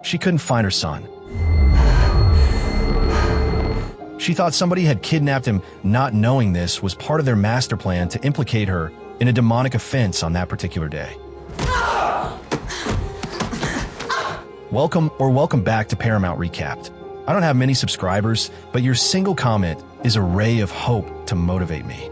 She couldn't find her son. She thought somebody had kidnapped him, not knowing this was part of their master plan to implicate her in a demonic offense on that particular day. Welcome back to Paramount Recapped. I don't have many subscribers, but your single comment is a ray of hope to motivate me.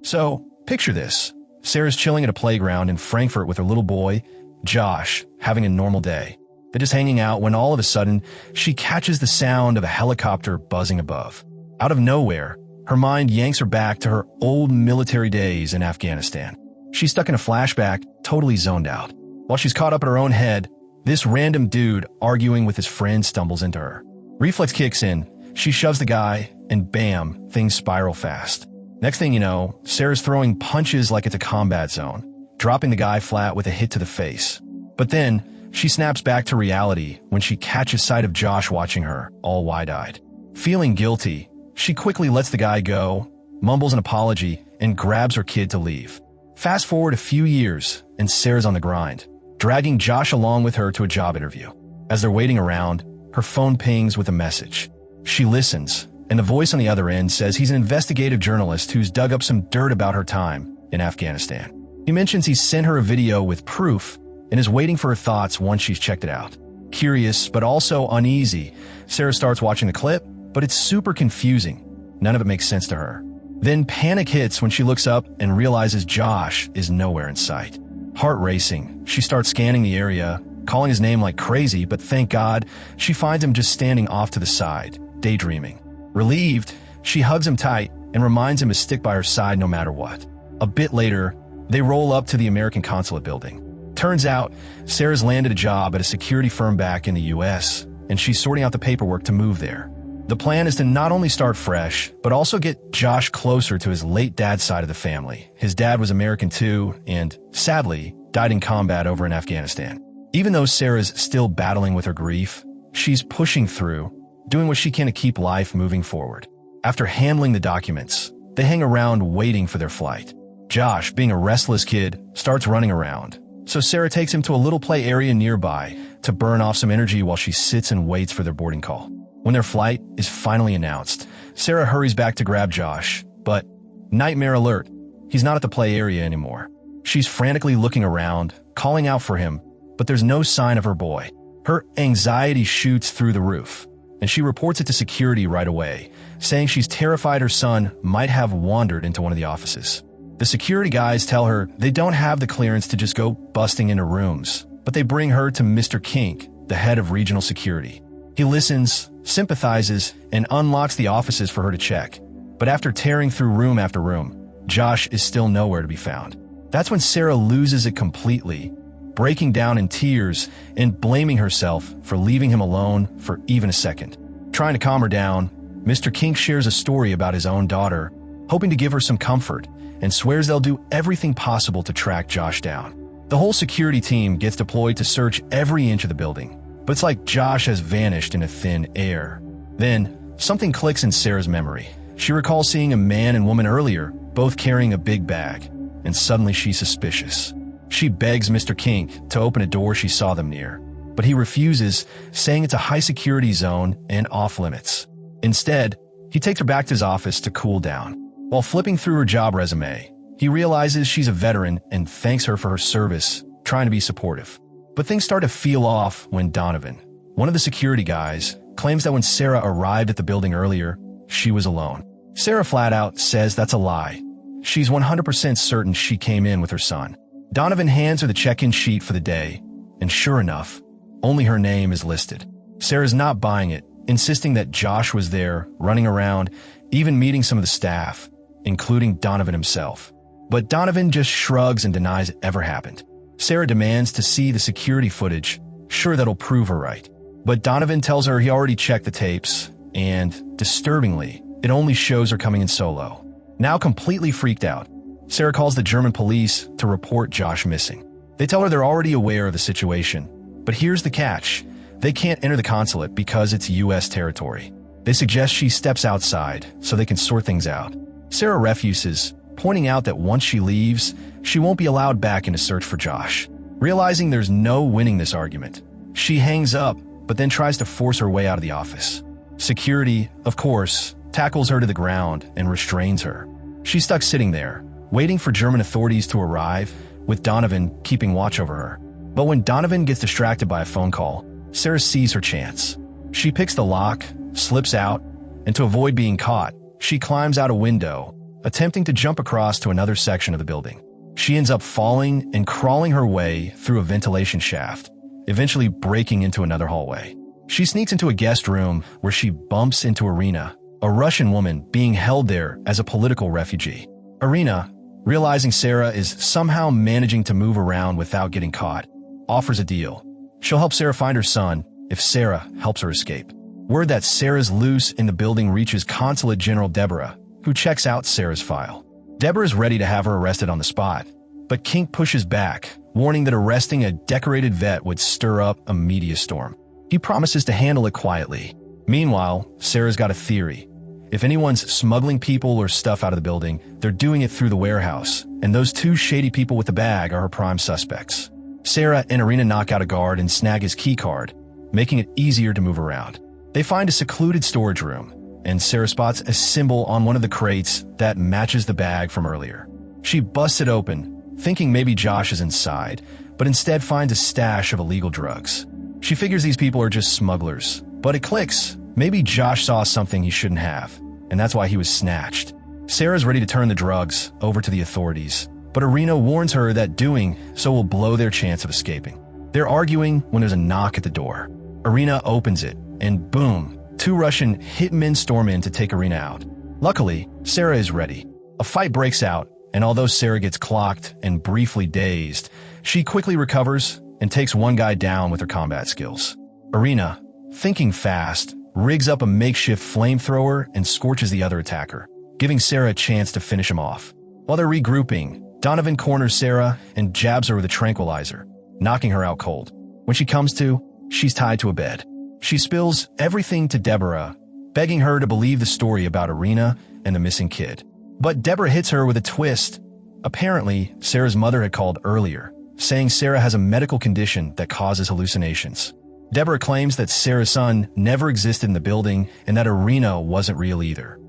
So, picture this. Sarah's chilling at a playground in Frankfurt with her little boy, Josh, having a normal day. They're just hanging out when all of a sudden, she catches the sound of a helicopter buzzing above. Out of nowhere, her mind yanks her back to her old military days in Afghanistan. She's stuck in a flashback, totally zoned out. While she's caught up in her own head, this random dude arguing with his friend stumbles into her. Reflex kicks in, she shoves the guy, and bam, things spiral fast. Next thing you know, Sarah's throwing punches like it's a combat zone, dropping the guy flat with a hit to the face. But then, she snaps back to reality when she catches sight of Josh watching her, all wide-eyed. Feeling guilty, she quickly lets the guy go, mumbles an apology, and grabs her kid to leave. Fast forward a few years, and Sarah's on the grind, dragging Josh along with her to a job interview. As they're waiting around, her phone pings with a message. She listens, and the voice on the other end says he's an investigative journalist who's dug up some dirt about her time in Afghanistan. He mentions he's sent her a video with proof and is waiting for her thoughts once she's checked it out. Curious, but also uneasy, Sarah starts watching the clip, but it's super confusing. None of it makes sense to her. Then panic hits when she looks up and realizes Josh is nowhere in sight. Heart racing, she starts scanning the area, calling his name like crazy, but thank God, she finds him just standing off to the side, daydreaming. Relieved, she hugs him tight and reminds him to stick by her side no matter what. A bit later, they roll up to the American consulate building. Turns out, Sarah's landed a job at a security firm back in the US, and she's sorting out the paperwork to move there. The plan is to not only start fresh, but also get Josh closer to his late dad's side of the family. His dad was American too, and, sadly, died in combat over in Afghanistan. Even though Sarah's still battling with her grief, she's pushing through, doing what she can to keep life moving forward. After handling the documents, they hang around waiting for their flight. Josh, being a restless kid, starts running around. So Sarah takes him to a little play area nearby to burn off some energy while she sits and waits for their boarding call. When their flight is finally announced, Sarah hurries back to grab Josh, but nightmare alert, he's not at the play area anymore. She's frantically looking around, calling out for him, but there's no sign of her boy. Her anxiety shoots through the roof, and she reports it to security right away, saying she's terrified her son might have wandered into one of the offices. The security guys tell her they don't have the clearance to just go busting into rooms, but they bring her to Mr. Kink, the head of regional security. He listens, sympathizes, and unlocks the offices for her to check. But after tearing through room after room, Josh is still nowhere to be found. That's when Sarah loses it completely, breaking down in tears and blaming herself for leaving him alone for even a second. Trying to calm her down, Mr. Kink shares a story about his own daughter, hoping to give her some comfort, and swears they'll do everything possible to track Josh down. The whole security team gets deployed to search every inch of the building, but it's like Josh has vanished into thin air. Then, something clicks in Sarah's memory. She recalls seeing a man and woman earlier, both carrying a big bag, and suddenly she's suspicious. She begs Mr. Kink to open a door she saw them near, but he refuses, saying it's a high-security zone and off-limits. Instead, he takes her back to his office to cool down. While flipping through her job resume, he realizes she's a veteran and thanks her for her service, trying to be supportive. But things start to feel off when Donovan, one of the security guys, claims that when Sarah arrived at the building earlier, she was alone. Sarah flat out says that's a lie. She's 100% certain she came in with her son. Donovan hands her the check-in sheet for the day, and sure enough, only her name is listed. Sarah's not buying it, insisting that Josh was there, running around, even meeting some of the staff, including Donovan himself. But Donovan just shrugs and denies it ever happened. Sarah demands to see the security footage, sure that'll prove her right. But Donovan tells her he already checked the tapes, and, disturbingly, it only shows her coming in solo. Now completely freaked out, Sarah calls the German police to report Josh missing. They tell her they're already aware of the situation, but here's the catch. They can't enter the consulate because it's US territory. They suggest she steps outside so they can sort things out. Sarah refuses, pointing out that once she leaves, she won't be allowed back in to search for Josh. Realizing there's no winning this argument, she hangs up, but then tries to force her way out of the office. Security, of course, tackles her to the ground and restrains her. She's stuck sitting there, waiting for German authorities to arrive, with Donovan keeping watch over her. But when Donovan gets distracted by a phone call, Sarah sees her chance. She picks the lock, slips out, and to avoid being caught, she climbs out a window, attempting to jump across to another section of the building. She ends up falling and crawling her way through a ventilation shaft, eventually breaking into another hallway. She sneaks into a guest room where she bumps into Irina, a Russian woman being held there as a political refugee. Irina, realizing Sarah is somehow managing to move around without getting caught, offers a deal. She'll help Sarah find her son if Sarah helps her escape. Word that Sarah's loose in the building reaches Consulate General Deborah, who checks out Sarah's file. Deborah's ready to have her arrested on the spot, but Kink pushes back, warning that arresting a decorated vet would stir up a media storm. He promises to handle it quietly. Meanwhile, Sarah's got a theory. If anyone's smuggling people or stuff out of the building, they're doing it through the warehouse, and those two shady people with the bag are her prime suspects. Sarah and Irina knock out a guard and snag his keycard, making it easier to move around. They find a secluded storage room, and Sarah spots a symbol on one of the crates that matches the bag from earlier. She busts it open, thinking maybe Josh is inside, but instead finds a stash of illegal drugs. She figures these people are just smugglers, but it clicks. Maybe Josh saw something he shouldn't have, and that's why he was snatched. Sarah's ready to turn the drugs over to the authorities, but Irina warns her that doing so will blow their chance of escaping. They're arguing when there's a knock at the door. Irina opens it, and boom, two Russian hitmen storm in to take Irina out. Luckily, Sarah is ready. A fight breaks out, and although Sarah gets clocked and briefly dazed, she quickly recovers and takes one guy down with her combat skills. Irina, thinking fast, rigs up a makeshift flamethrower and scorches the other attacker, giving Sarah a chance to finish him off. While they're regrouping, Donovan corners Sarah and jabs her with a tranquilizer, knocking her out cold. When she comes to, she's tied to a bed. She spills everything to Deborah, begging her to believe the story about Irina and the missing kid. But Deborah hits her with a twist. Apparently, Sarah's mother had called earlier, saying Sarah has a medical condition that causes hallucinations. Deborah claims that Sarah's son never existed in the building and that Irina wasn't real either.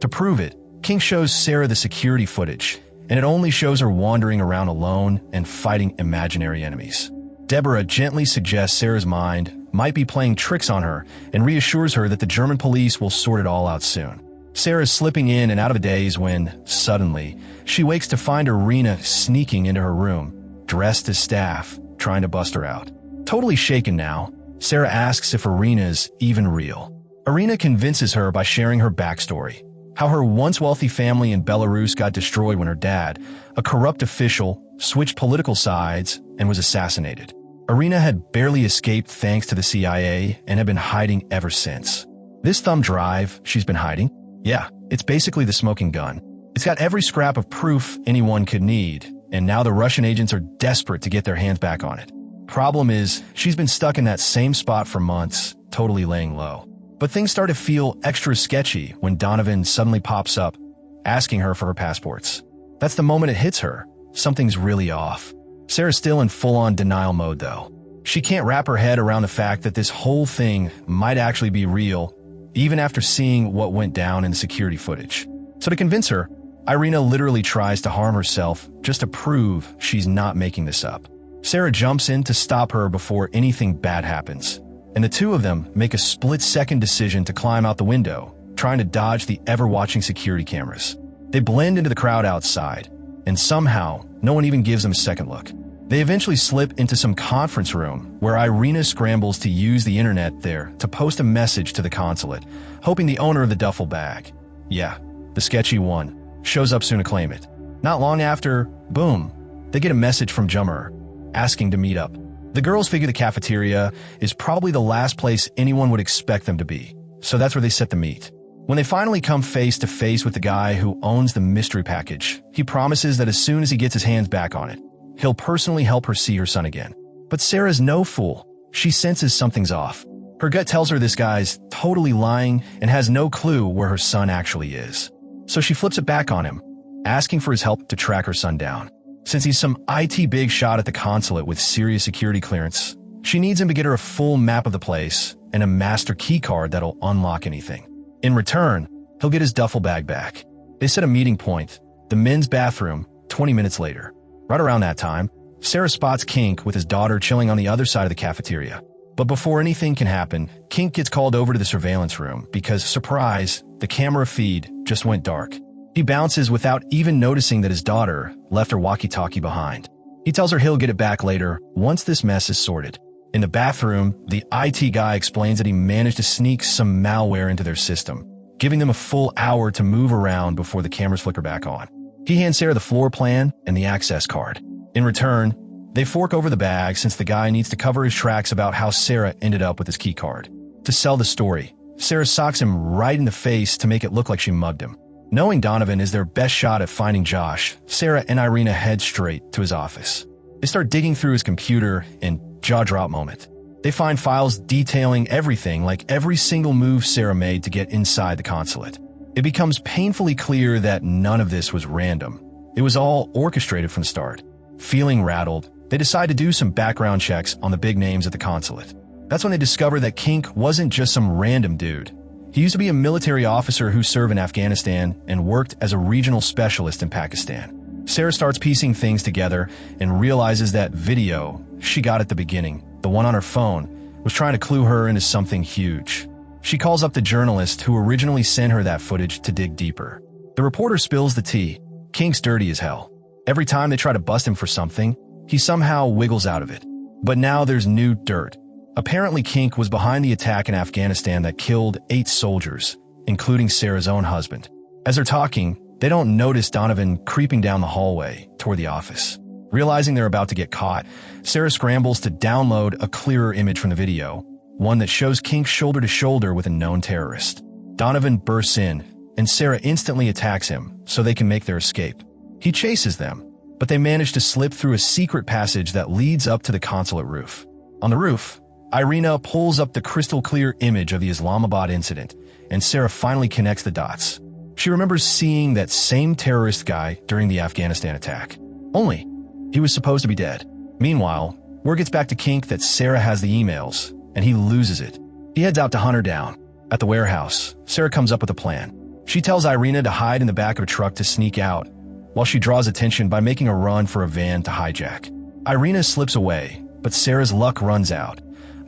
To prove it, King shows Sarah the security footage, and it only shows her wandering around alone and fighting imaginary enemies. Deborah gently suggests Sarah's mind might be playing tricks on her and reassures her that the German police will sort it all out soon. Sarah's slipping in and out of a daze when, suddenly, she wakes to find Irina sneaking into her room, dressed as staff, trying to bust her out. Totally shaken now, Sarah asks if Irina's even real. Irina convinces her by sharing her backstory, how her once wealthy family in Belarus got destroyed when her dad, a corrupt official, switched political sides and was assassinated. Irina had barely escaped thanks to the CIA and had been hiding ever since. This thumb drive she's been hiding? Yeah, it's basically the smoking gun. It's got every scrap of proof anyone could need, and now the Russian agents are desperate to get their hands back on it. Problem is, she's been stuck in that same spot for months, totally laying low. But things start to feel extra sketchy when Donovan suddenly pops up, asking her for her passports. That's the moment it hits her. Something's really off. Sarah's still in full-on denial mode, though. She can't wrap her head around the fact that this whole thing might actually be real, even after seeing what went down in the security footage. So to convince her, Irina literally tries to harm herself just to prove she's not making this up. Sarah jumps in to stop her before anything bad happens, and the two of them make a split-second decision to climb out the window, trying to dodge the ever-watching security cameras. They blend into the crowd outside, and somehow, no one even gives them a second look. They eventually slip into some conference room where Irina scrambles to use the internet there to post a message to the consulate, hoping the owner of the duffel bag, yeah, the sketchy one, shows up soon to claim it. Not long after, boom, they get a message from Jummer, asking to meet up. The girls figure the cafeteria is probably the last place anyone would expect them to be, so that's where they set the meet. When they finally come face to face with the guy who owns the mystery package, he promises that as soon as he gets his hands back on it, he'll personally help her see her son again. But Sarah's no fool. She senses something's off. Her gut tells her this guy's totally lying and has no clue where her son actually is. So she flips it back on him, asking for his help to track her son down. Since he's some IT big shot at the consulate with serious security clearance, she needs him to get her a full map of the place and a master key card that'll unlock anything. In return, he'll get his duffel bag back. They set a meeting point, the men's bathroom, 20 minutes later. Right around that time, Sarah spots Kink with his daughter chilling on the other side of the cafeteria. But before anything can happen, Kink gets called over to the surveillance room because, surprise, the camera feed just went dark. He bounces without even noticing that his daughter left her walkie-talkie behind. He tells her he'll get it back later once this mess is sorted. In the bathroom, the IT guy explains that he managed to sneak some malware into their system, giving them a full hour to move around before the cameras flicker back on. He hands Sarah the floor plan and the access card. In return, they fork over the bag since the guy needs to cover his tracks about how Sarah ended up with his key card. To sell the story, Sarah socks him right in the face to make it look like she mugged him. Knowing Donovan is their best shot at finding Josh, Sarah and Irina head straight to his office. They start digging through his computer in jaw-drop moment. They find files detailing everything, like every single move Sarah made to get inside the consulate. It becomes painfully clear that none of this was random. It was all orchestrated from the start. Feeling rattled, they decide to do some background checks on the big names at the consulate. That's when they discover that Kink wasn't just some random dude. He used to be a military officer who served in Afghanistan and worked as a regional specialist in Pakistan. Sarah starts piecing things together and realizes that video she got at the beginning, the one on her phone, was trying to clue her into something huge. She calls up the journalist who originally sent her that footage to dig deeper. The reporter spills the tea. Kink's dirty as hell. Every time they try to bust him for something, he somehow wiggles out of it. But now there's new dirt. Apparently Kink was behind the attack in Afghanistan that killed 8 soldiers, including Sarah's own husband. As they're talking, they don't notice Donovan creeping down the hallway toward the office. Realizing they're about to get caught, Sarah scrambles to download a clearer image from the video, one that shows Kink shoulder to shoulder with a known terrorist. Donovan bursts in, and Sarah instantly attacks him so they can make their escape. He chases them, but they manage to slip through a secret passage that leads up to the consulate roof. On the roof, Irina pulls up the crystal-clear image of the Islamabad incident, and Sarah finally connects the dots. She remembers seeing that same terrorist guy during the Afghanistan attack. Only, he was supposed to be dead. Meanwhile, word gets back to Kink that Sarah has the emails, and he loses it. He heads out to hunt her down. At the warehouse, Sarah comes up with a plan. She tells Irina to hide in the back of a truck to sneak out, while she draws attention by making a run for a van to hijack. Irina slips away, but Sarah's luck runs out.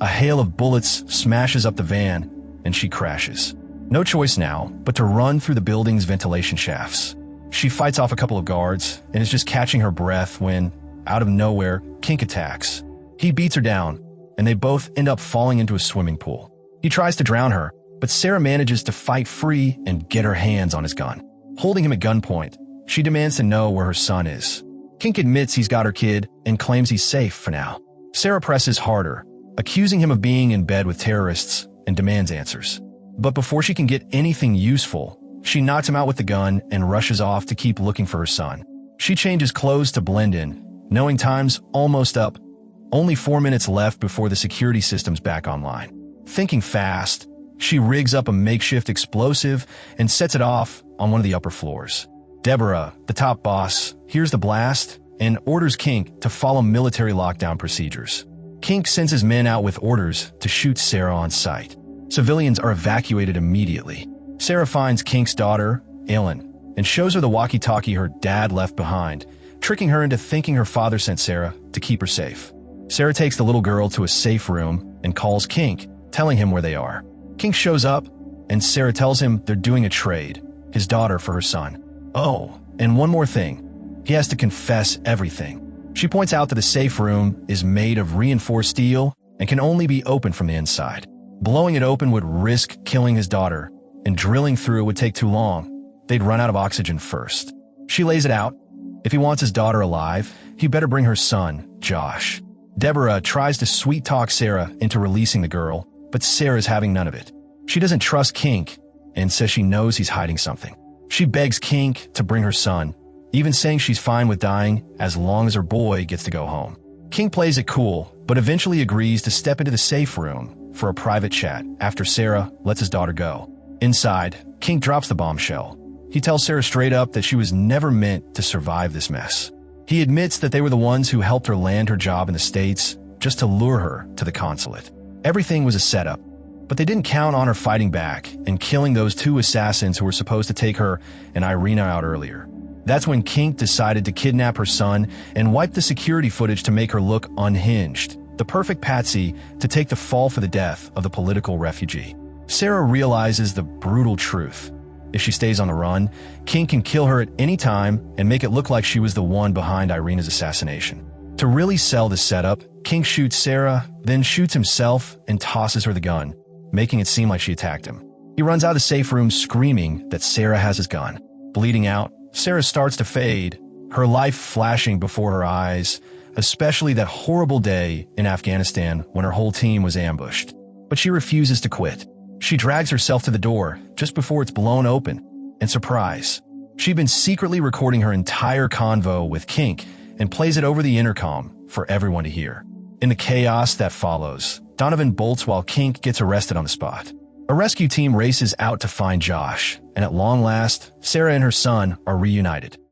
A hail of bullets smashes up the van, and she crashes. No choice now but to run through the building's ventilation shafts. She fights off a couple of guards and is just catching her breath when, out of nowhere, Kink attacks. He beats her down, and they both end up falling into a swimming pool. He tries to drown her, but Sarah manages to fight free and get her hands on his gun. Holding him at gunpoint, she demands to know where her son is. Kink admits he's got her kid and claims he's safe for now. Sarah presses harder, accusing him of being in bed with terrorists, and demands answers. But before she can get anything useful, she knocks him out with the gun and rushes off to keep looking for her son. She changes clothes to blend in, knowing time's almost up. Only 4 minutes left before the security system's back online. Thinking fast, she rigs up a makeshift explosive and sets it off on one of the upper floors. Deborah, the top boss, hears the blast and orders Kink to follow military lockdown procedures. Kink sends his men out with orders to shoot Sarah on sight. Civilians are evacuated immediately. Sarah finds Kink's daughter, Aylin, and shows her the walkie-talkie her dad left behind, tricking her into thinking her father sent Sarah to keep her safe. Sarah takes the little girl to a safe room and calls Kink, telling him where they are. Kink shows up, and Sarah tells him they're doing a trade, his daughter for her son. Oh, and one more thing. He has to confess everything. She points out that the safe room is made of reinforced steel and can only be opened from the inside. Blowing it open would risk killing his daughter, and drilling through would take too long. They'd run out of oxygen first. She lays it out. If he wants his daughter alive, he better bring her son, Josh. Deborah tries to sweet-talk Sarah into releasing the girl, but Sarah's having none of it. She doesn't trust Kink and says she knows he's hiding something. She begs Kink to bring her son, even saying she's fine with dying as long as her boy gets to go home. Kink plays it cool, but eventually agrees to step into the safe room for a private chat after Sarah lets his daughter go. Inside, Kink drops the bombshell. He tells Sarah straight up that she was never meant to survive this mess. He admits that they were the ones who helped her land her job in the States just to lure her to the consulate. Everything was a setup, but they didn't count on her fighting back and killing those two assassins who were supposed to take her and Irina out earlier. That's when Kink decided to kidnap her son and wipe the security footage to make her look unhinged, the perfect patsy to take the fall for the death of the political refugee. Sarah realizes the brutal truth. If she stays on the run, Kink can kill her at any time and make it look like she was the one behind Irina's assassination. To really sell the setup, Kink shoots Sarah, then shoots himself and tosses her the gun, making it seem like she attacked him. He runs out of the safe room screaming that Sarah has his gun. Bleeding out, Sarah starts to fade, her life flashing before her eyes, especially that horrible day in Afghanistan when her whole team was ambushed. But she refuses to quit. She drags herself to the door just before it's blown open, and surprise, she'd been secretly recording her entire convo with Kink and plays it over the intercom for everyone to hear. In the chaos that follows, Donovan bolts while Kink gets arrested on the spot. A rescue team races out to find Josh, and at long last, Sarah and her son are reunited.